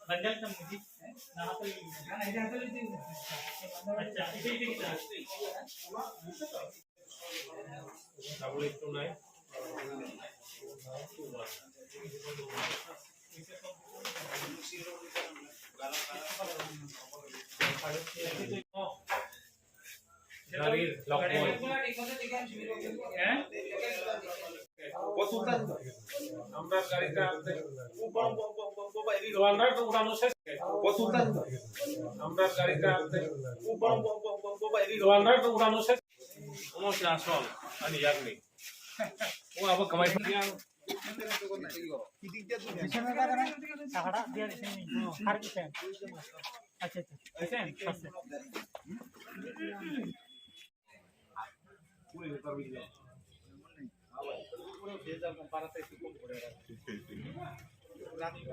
bundle का मुझे ना तो अच्छा इसे कितना डबल इस तो नहीं शरीर लॉकबॉल हैं वो सुल्तान আমরা গাড়িটা ওয়ালরাইট উড়ানো শেষ वो सुल्तान আমরা গাড়িটা ওয়ালরাইট উড়ানো শেষ সমস্যা আসল আমি জানি ও আবার কামাই yang পিছনে লাগা না টাকাটা দিয়ে দিছেন আর দিছেন আচ্ছা আচ্ছা দিছেন পাশে পুরো ব্যাপার বুঝলে পুরো ভেজা পারাতে একটু কম করে রাখছি রাখি